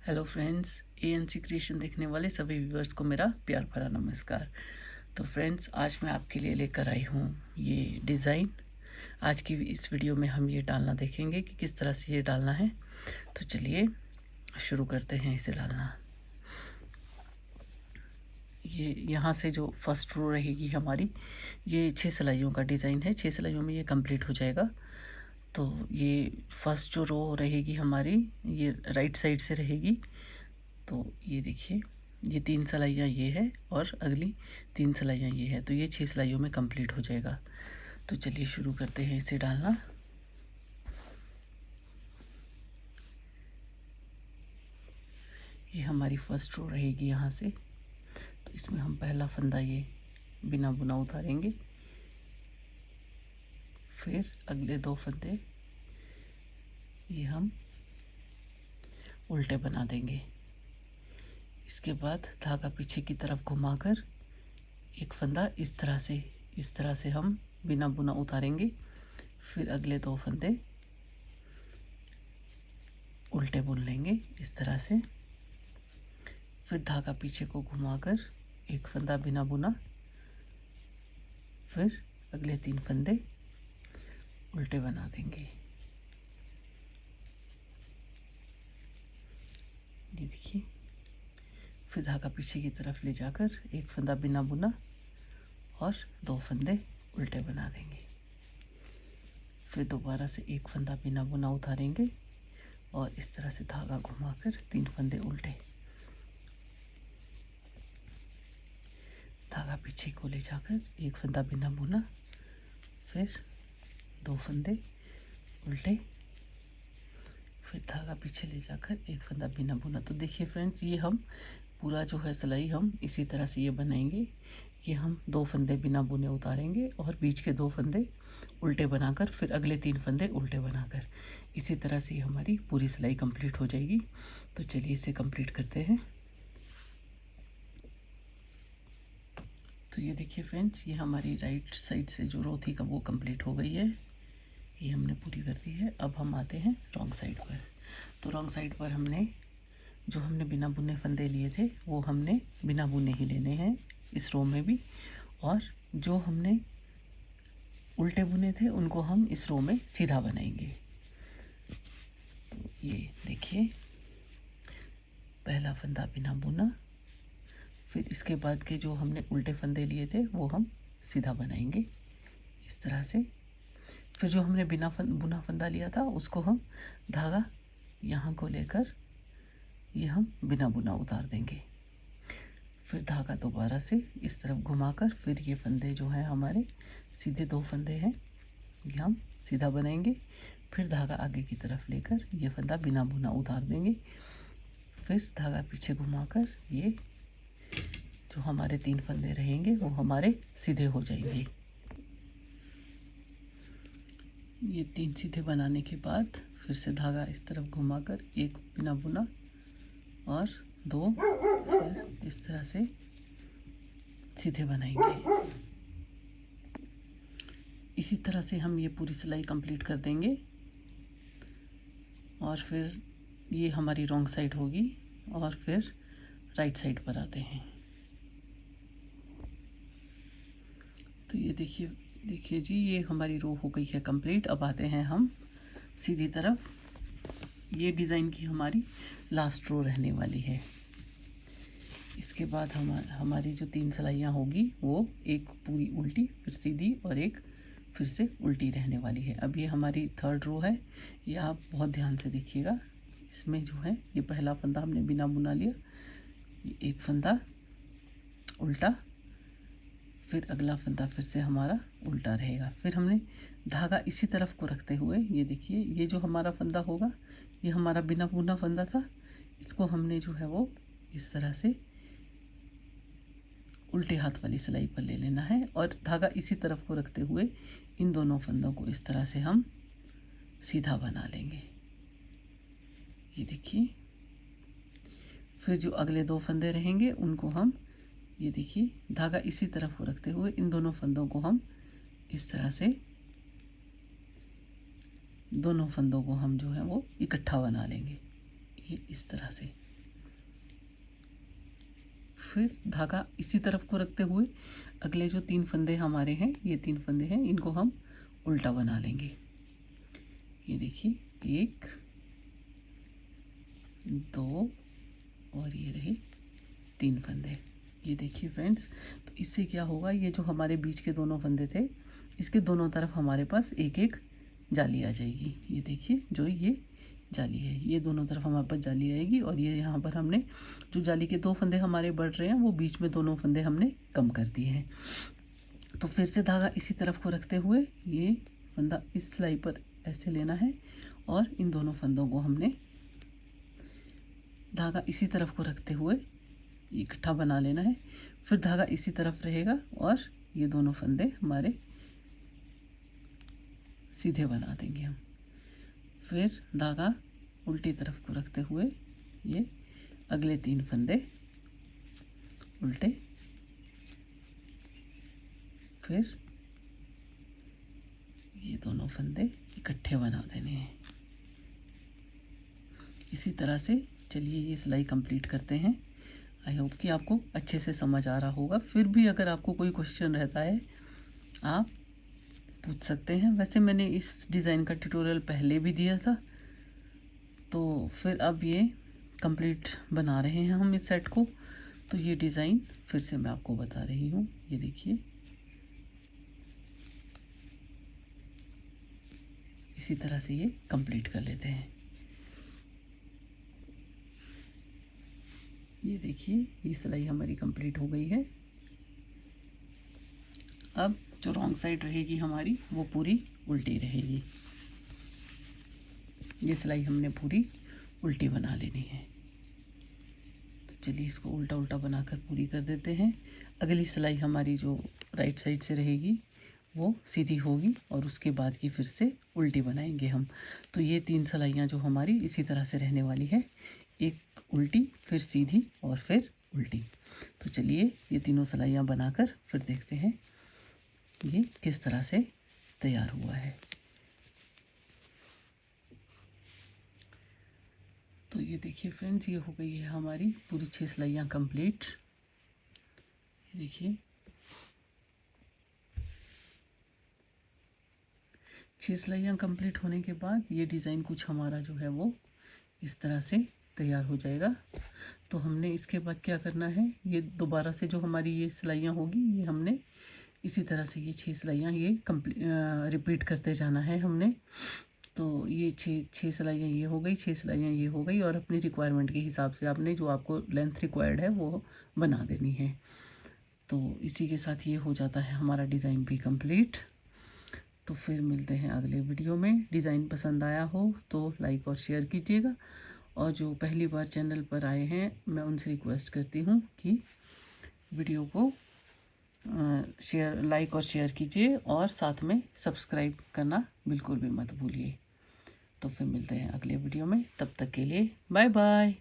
Hello friends, ANC creation देखने वाले सभी व्यूअर्स को मेरा प्यार भरा नमस्कार। तो फ्रेंड्स, आज मैं आपके लिए लेकर आई हूँ ये डिज़ाइन। आज की इस वीडियो में हम ये डालना देखेंगे कि किस तरह से ये डालना है। तो चलिए शुरू करते हैं इसे डालना। ये यहाँ से जो फर्स्ट रो रहेगी हमारी, ये 6 सिलाइयों का डिज़ाइन है। 6 सिलाइयों में ये कंप्लीट हो जाएगा। तो ये फर्स्ट जो रो रहेगी हमारी, ये राइट साइड से रहेगी। तो ये देखिए, ये 3 सिलाइयाँ ये है और अगली 3 सिलाइयाँ ये है। तो ये 6 सिलाइयों में कंप्लीट हो जाएगा। तो चलिए शुरू करते हैं इसे डालना। ये हमारी फर्स्ट रो रहेगी यहाँ से। तो इसमें हम पहला फंदा ये बिना बुना उतारेंगे, फिर अगले 2 फंदे ये हम उल्टे बना देंगे। इसके बाद धागा पीछे की तरफ घुमाकर एक फंदा इस तरह से हम बिना बुना उतारेंगे। फिर अगले 2 फंदे उल्टे बुन लेंगे इस तरह से। फिर धागा पीछे को घुमाकर एक फंदा बिना बुना, फिर अगले 3 फंदे उल्टे बना देंगे। ये देखिए, फिर धागा पीछे की तरफ ले जाकर एक फंदा बिना बुना और 2 फंदे उल्टे बना देंगे। फिर दोबारा से एक फंदा बिना बुना उतारेंगे और इस तरह से धागा घुमाकर 3 फंदे उल्टे, धागा पीछे को ले जाकर एक फंदा बिना बुना, फिर 2 फंदे उल्टे, फिर धागा पीछे ले जाकर एक फंदा बिना बुना। तो देखिए फ्रेंड्स, ये हम पूरा जो है सिलाई हम इसी तरह से ये बनाएंगे। ये हम 2 फंदे बिना बुने उतारेंगे और बीच के 2 फंदे उल्टे बनाकर, फिर अगले 3 फंदे उल्टे बनाकर, इसी तरह से हमारी पूरी सिलाई कंप्लीट हो जाएगी। तो चलिए इसे कंप्लीट करते हैं। तो ये देखिए फ्रेंड्स, ये हमारी राइट साइड से जो रो थी वो कंप्लीट हो गई है। ये हमने पूरी कर दी है। अब हम आते हैं रॉन्ग साइड पर। तो रॉन्ग साइड पर हमने बिना बुने फंदे लिए थे वो हमने बिना बुने ही लेने हैं इस रो में भी, और जो हमने उल्टे बुने थे उनको हम इस रो में सीधा बनाएंगे। तो ये देखिए, पहला फंदा बिना बुना, फिर इसके बाद के जो हमने उल्टे फंदे लिए थे वो हम सीधा बनाएंगे इस तरह से। फिर जो हमने बुना फंदा लिया था उसको हम धागा यहाँ को लेकर ये हम बिना बुना उतार देंगे। फिर धागा दोबारा से इस तरफ घुमाकर फिर ये फंदे जो हैं हमारे सीधे 2 फंदे हैं, ये हम सीधा बनाएंगे। फिर धागा आगे की तरफ लेकर ये फंदा बिना बुना उतार देंगे। फिर धागा पीछे घुमाकर ये जो हमारे 3 फंदे रहेंगे वो हमारे सीधे हो जाएंगे। ये 3 सीधे बनाने के बाद फिर से धागा इस तरफ घुमाकर एक बिना बुना और 2 फिर इस तरह से सीधे बनाएंगे। इसी तरह से हम ये पूरी सिलाई कंप्लीट कर देंगे और फिर ये हमारी रॉन्ग साइड होगी और फिर राइट साइड पर आते हैं। तो ये देखिए जी, ये हमारी रो हो गई है कंप्लीट। अब आते हैं हम सीधी तरफ। ये डिज़ाइन की हमारी लास्ट रो रहने वाली है। इसके बाद हमारी जो 3 सिलाइयाँ होगी वो एक पूरी उल्टी, फिर सीधी और एक फिर से उल्टी रहने वाली है। अब ये हमारी 3rd रो है। ये आप बहुत ध्यान से देखिएगा। इसमें जो है ये पहला फंदा हमने बिना बुना लिया, ये एक फंदा उल्टा, फिर अगला फंदा फिर से हमारा उल्टा रहेगा। फिर हमने धागा इसी तरफ को रखते हुए, ये देखिए, ये जो हमारा फंदा होगा ये हमारा बिना बुना फंदा था, इसको हमने जो है वो इस तरह से उल्टे हाथ वाली सिलाई पर ले लेना है और धागा इसी तरफ को रखते हुए इन दोनों फंदों को इस तरह से हम सीधा बना लेंगे। ये देखिए, फिर जो अगले 2 फंदे रहेंगे उनको हम, ये देखिए, धागा इसी तरफ को रखते हुए इन दोनों फंदों को हम इस तरह से, दोनों फंदों को हम जो है वो इकट्ठा बना लेंगे, ये इस तरह से। फिर धागा इसी तरफ को रखते हुए अगले जो 3 फंदे हमारे हैं, ये 3 फंदे हैं, इनको हम उल्टा बना लेंगे। ये देखिए 1 2 और ये रहे 3 फंदे। ये देखिए फ्रेंड्स, तो इससे क्या होगा, ये जो हमारे बीच के दोनों फंदे थे, इसके दोनों तरफ हमारे पास एक एक जाली आ जाएगी। ये देखिए जो ये जाली है, ये दोनों तरफ हमारे पास जाली आएगी। और ये यहाँ पर हमने जो जाली के 2 फंदे हमारे बढ़ रहे हैं, वो बीच में दोनों फंदे हमने कम कर दिए हैं। तो फिर से धागा इसी तरफ को रखते हुए ये फंदा इस सिलाई पर ऐसे लेना है और इन दोनों फंदों को हमने धागा इसी तरफ को रखते हुए इकट्ठा बना लेना है। फिर धागा इसी तरफ रहेगा और ये दोनों फंदे हमारे सीधे बना देंगे हम। फिर धागा उल्टी तरफ को रखते हुए ये अगले 3 फंदे उल्टे, फिर ये दोनों फंदे इकट्ठे बना देने हैं। इसी तरह से चलिए ये सिलाई कंप्लीट करते हैं। आई होप कि आपको अच्छे से समझ आ रहा होगा। फिर भी अगर आपको कोई क्वेश्चन रहता है आप पूछ सकते हैं। वैसे मैंने इस डिज़ाइन का ट्यूटोरियल पहले भी दिया था, तो फिर अब ये कंप्लीट बना रहे हैं हम इस सेट को। तो ये डिज़ाइन फिर से मैं आपको बता रही हूँ। ये देखिए इसी तरह से ये कंप्लीट कर लेते हैं। ये देखिए ये सिलाई हमारी कंप्लीट हो गई है। अब जो रॉन्ग साइड रहेगी हमारी वो पूरी उल्टी रहेगी। ये सिलाई हमने पूरी उल्टी बना लेनी है। तो चलिए इसको उल्टा उल्टा बनाकर पूरी कर देते हैं। अगली सिलाई हमारी जो राइट साइड से रहेगी वो सीधी होगी और उसके बाद की फिर से उल्टी बनाएंगे हम। तो ये 3 सिलाइयाँ जो हमारी इसी तरह से रहने वाली है, एक उल्टी, फिर सीधी और फिर उल्टी। तो चलिए ये तीनों सिलाइयाँ बनाकर फिर देखते हैं ये किस तरह से तैयार हुआ है। तो ये देखिए फ्रेंड्स, ये हो गई है हमारी पूरी 6 सिलाइयाँ कंप्लीट। ये देखिए 6 सिलाइयाँ कंप्लीट होने के बाद ये डिज़ाइन कुछ हमारा जो है वो इस तरह से तैयार हो जाएगा। तो हमने इसके बाद क्या करना है, ये दोबारा से जो हमारी ये सिलाइयाँ होगी, ये हमने इसी तरह से ये 6 सिलाइयाँ ये रिपीट करते जाना है हमने। तो ये 6 सिलाइयाँ ये हो गई, 6 सिलाइयाँ ये हो गई और अपनी रिक्वायरमेंट के हिसाब से आपने जो आपको लेंथ रिक्वायर्ड है वो बना देनी है। तो इसी के साथ ये हो जाता है हमारा डिज़ाइन भी कंप्लीट। तो फिर मिलते हैं अगले वीडियो में। डिज़ाइन पसंद आया हो तो लाइक और शेयर कीजिएगा, और जो पहली बार चैनल पर आए हैं मैं उनसे रिक्वेस्ट करती हूँ कि वीडियो को लाइक और शेयर कीजिए और साथ में सब्सक्राइब करना बिल्कुल भी मत भूलिए। तो फिर मिलते हैं अगले वीडियो में, तब तक के लिए बाय बाय।